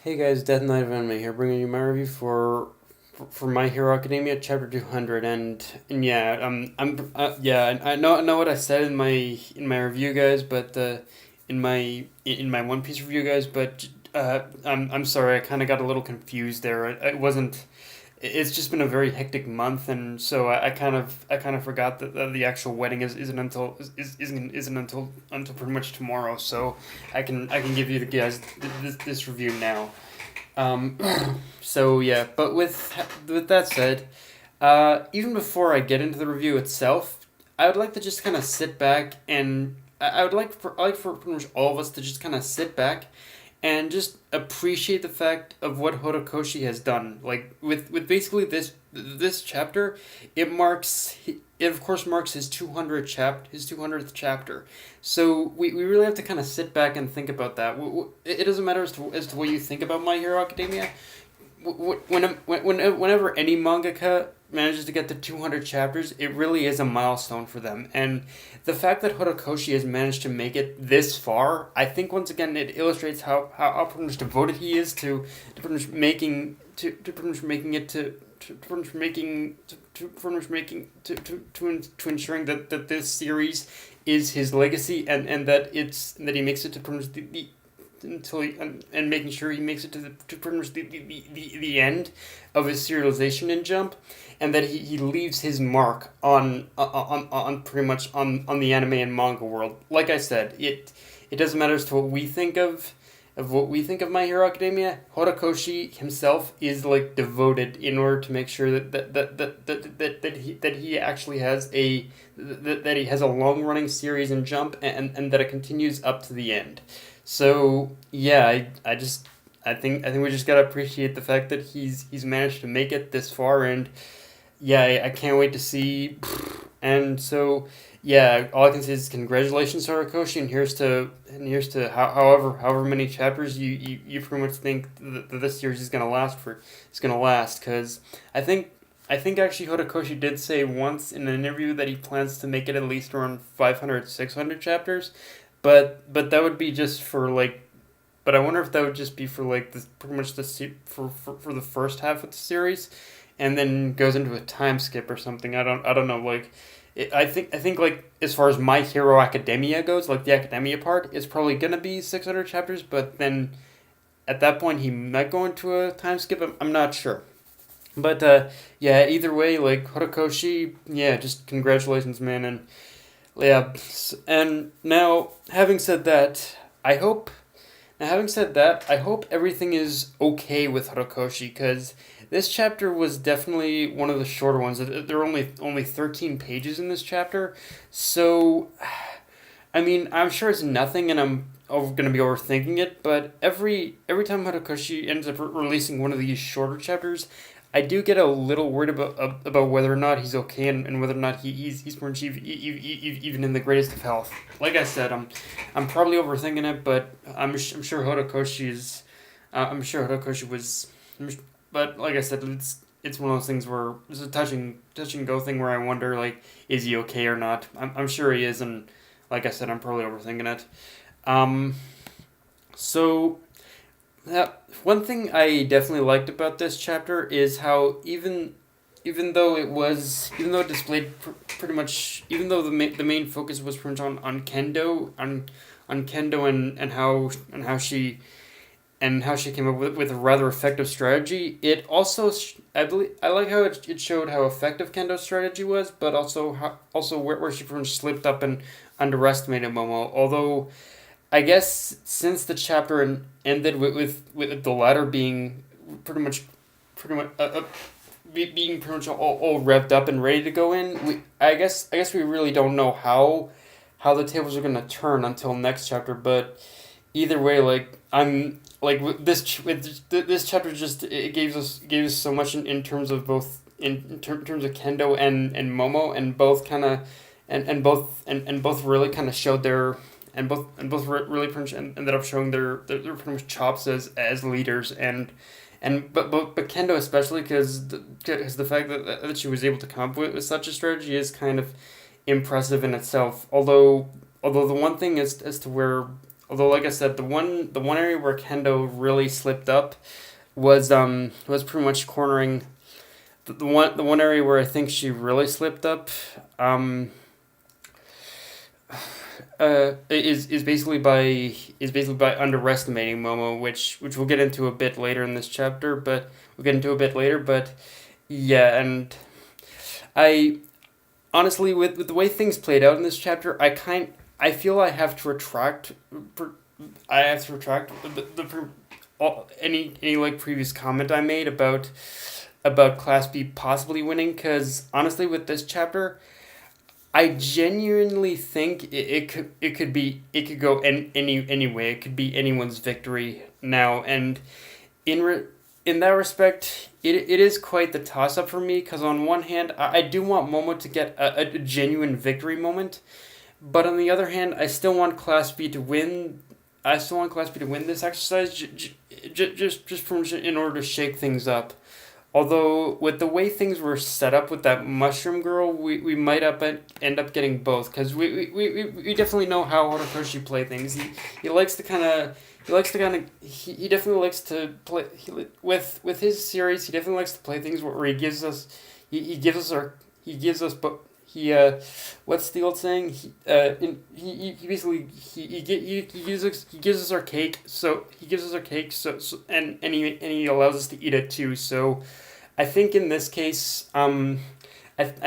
Hey guys, Death Knight of Anime here, bringing you my review for My Hero Academia Chapter 200, and yeah, yeah, I know what I said in my review, guys, but in my One Piece review, guys, but I'm sorry, I kind of got a little confused there. It wasn't. It's just been a very hectic month, and so I kind of forgot that the actual wedding isn't until isn't until pretty much tomorrow. So I can give you the guys this review now. Um, so yeah, but with that said, even before I get into the review itself, I would like to just kind of sit back and I would like for pretty much all of us to just kind of sit back and just appreciate the fact of what Horikoshi has done. Like with basically this chapter, it of course marks his 200th chapter. So we really have to kind of sit back and think about that. It doesn't matter as to what you think about My Hero Academia. Whenever any mangaka manages to get to 200 chapters, it really is a milestone for them. And the fact that Horikoshi has managed to make it this far, I think once again it illustrates how pretty much devoted he is to pretty much making to pretty much making it to pretty much making to pretty much making to ensuring that this series is his legacy, and that he makes it to pretty much the until and making sure he makes it to pretty much the end of his serialization in Jump, and that he leaves his mark on pretty much on the anime and manga world. Like I said, it doesn't matter as to what we think of what we think of My Hero Academia. Horikoshi himself is like devoted in order to make sure that he actually has that he has a long running series in Jump, and that it continues up to the end. So yeah, I think we just gotta appreciate the fact that he's managed to make it this far, and yeah, I can't wait to see. And so yeah, all I can say is congratulations, Horikoshi, and here's to however many chapters you pretty much think that this series is gonna last for. It's gonna last because I think. I think actually Horikoshi did say once in an interview that he plans to make it at least around 500, 600 chapters, but that would be just for like. But I wonder if that would just be for like this pretty much for the first half of the series, and then goes into a time skip or something. I don't know. Like, I think like as far as My Hero Academia goes, like the academia part, it's probably gonna be 600 chapters. But then at that point, he might go into a time skip. I'm not sure. But yeah, either way, like Horikoshi, yeah, just congratulations, man, and yeah, and now having said that, I hope I hope everything is okay with Horikoshi, because this chapter was definitely one of the shorter ones. There are only 13 pages in this chapter, so I mean I'm sure it's nothing, and I'm gonna be overthinking it. But every time Horikoshi ends up releasing one of these shorter chapters, I do get a little worried about whether or not he's okay, and whether or not he's more even in the greatest of health. Like I said, I'm probably overthinking it, but I'm sure Horikoshi is. I'm sure Horikoshi was. But like I said, it's one of those things where it's a touch and go thing where I wonder, like, is he okay or not? I'm sure he is, and like I said, I'm probably overthinking it. Um. So one thing I definitely liked about this chapter is how even though it displayed pretty much, even though the main focus was pretty much on Kendo, and how she came up with a rather effective strategy. It also, I believe, I like how it showed how effective Kendo's strategy was, but also where she pretty much slipped up and underestimated Momo. Although I guess since the chapter ended with the latter being pretty much pretty much being pretty much all revved up and ready to go in, I guess we really don't know how the tables are gonna turn until next chapter. But either way, like I'm like with this chapter, just it gave us so much in terms of both terms of Kendo and Momo, and both kind of and both really kind of showed their and both really pretty much ended up showing their pretty much chops as leaders, but Kendo especially, because the fact that she was able to come up with such a strategy is kind of impressive in itself. Although the one thing as to where although like I said, the one area where Kendo really slipped up was pretty much cornering the one area where I think she really slipped up. Um, is basically by underestimating Momo, which we'll get into a bit later in this chapter, but we'll get into a bit later. But yeah, and I honestly, with the way things played out in this chapter, I feel I have to retract. I have to retract any like previous comment I made about Class B possibly winning, because honestly, with this chapter, I genuinely think it could go any way. It could be anyone's victory now, and in re, in that respect, it is quite the toss up for me. Because on one hand, I do want Momo to get a genuine victory moment, but on the other hand, I still want Class B to win. I still want Class B to win this exercise, just in order to shake things up. Although with the way things were set up with that mushroom girl, we might end up getting both, because we definitely know how Horikoshi play things. He likes to kind of he definitely likes to play with his series. He definitely likes to play things where he gives us he gives us our he gives us but he what's the old saying, he basically he gives us our cake, so and he allows us to eat it too. So I think in this case, I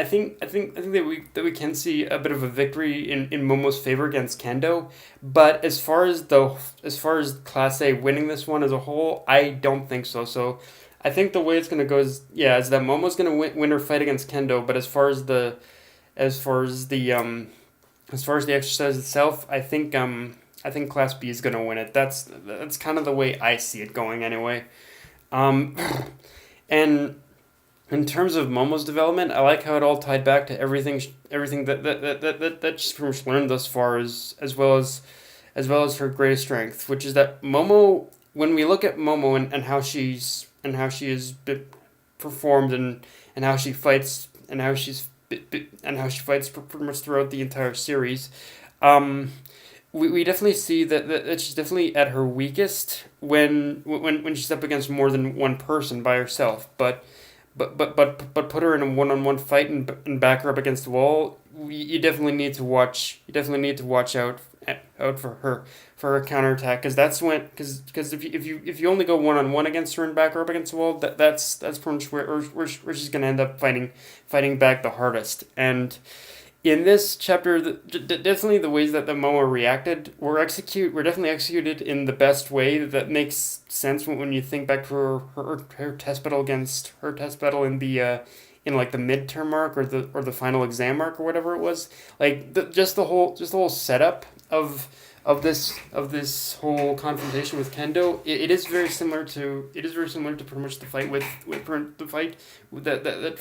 think that we can see a bit of a victory in Momo's favor against Kendo, but as far as Class A winning this one as a whole, I don't think so. So I think the way it's gonna go is that Momo's gonna win her fight against Kendo, but as far as the exercise itself, I think Class B is gonna win it. That's kind of the way I see it going anyway. Um, and in terms of Momo's development, I like how it all tied back to everything that she's pretty much learned thus far, as well as her greatest strength, which is that Momo. When we look at Momo and how she has performed, and how she fights, pretty much throughout the entire series, um, we definitely see that she's definitely at her weakest when she's up against more than one person by herself. But put her in a one-on-one fight, and back her up against the wall. You definitely need to watch. You definitely need to watch out for her counterattack, because that's when because if you only go one-on-one against her and back her up against the wall, that's pretty much where she's gonna end up fighting back the hardest. And in this chapter, definitely the ways that the Momo reacted were definitely executed in the best way that makes sense when you think back to her test battle in like the midterm arc, or the final exam arc, or whatever it was. Like just the whole setup of this whole confrontation with Kendo. It is very similar to pretty much the fight that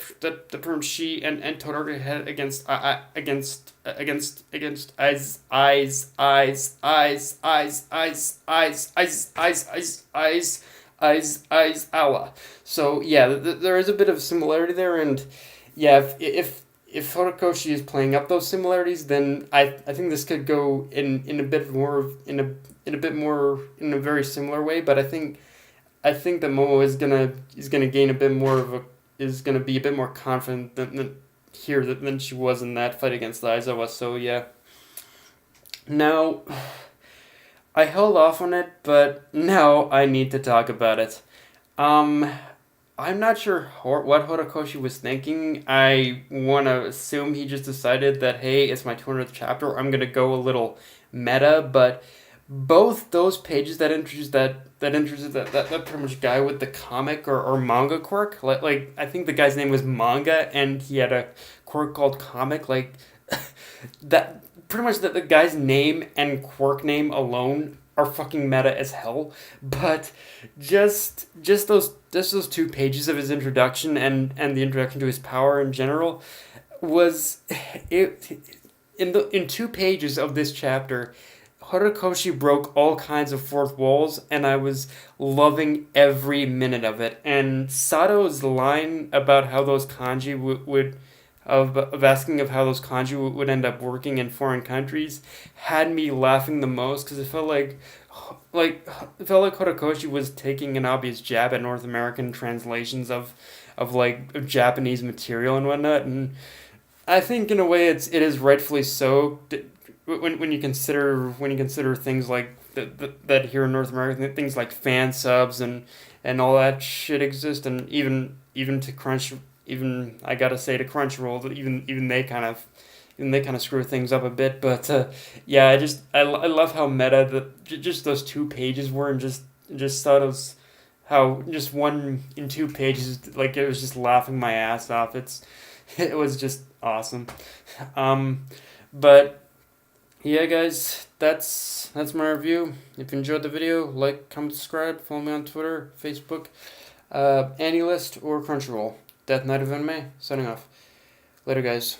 pretty much she and Todoroki had against eyes Allah. So yeah, there is a bit of similarity there, and yeah, if Horikoshi is playing up those similarities, then I think this could go in a bit more in a very similar way. But I think that Momo is gonna gain a bit more is gonna be a bit more confident than she was in that fight against Aizawa. So yeah. Now, I held off on it, but now I need to talk about it. Um, I'm not sure what Horikoshi was thinking. I want to assume he just decided that, hey, it's my 200th chapter. I'm going to go a little meta, but both those pages that pretty much guy with the comic or manga quirk, like I think the guy's name was Manga, and he had a quirk called Comic, like that pretty much the guy's name and quirk name alone are fucking meta as hell. But just those 2 pages of his introduction, and the introduction to his power in general, was it in 2 pages of this chapter. Horikoshi broke all kinds of fourth walls, and I was loving every minute of it. And Sato's line about how those kanji of asking of how those kanji would end up working in foreign countries had me laughing the most because like it felt like Horikoshi was taking an obvious jab at North American translations of Japanese material and whatnot, and I think in a way it is rightfully so when you consider things like that here in North America, things like fan subs and all that shit exist, and even to Crunch, even I gotta say to Crunchyroll, that even they kind of screw things up a bit. But yeah, I love how meta just those 2 pages were, and just thought it was how just one in 2 pages, like it was just laughing my ass off. It was just awesome. Um, but yeah, guys, that's my review. If you enjoyed the video, like, comment, subscribe, follow me on Twitter, Facebook, AniList, or Crunchyroll. Death Knight of Anime, signing off. Later, guys.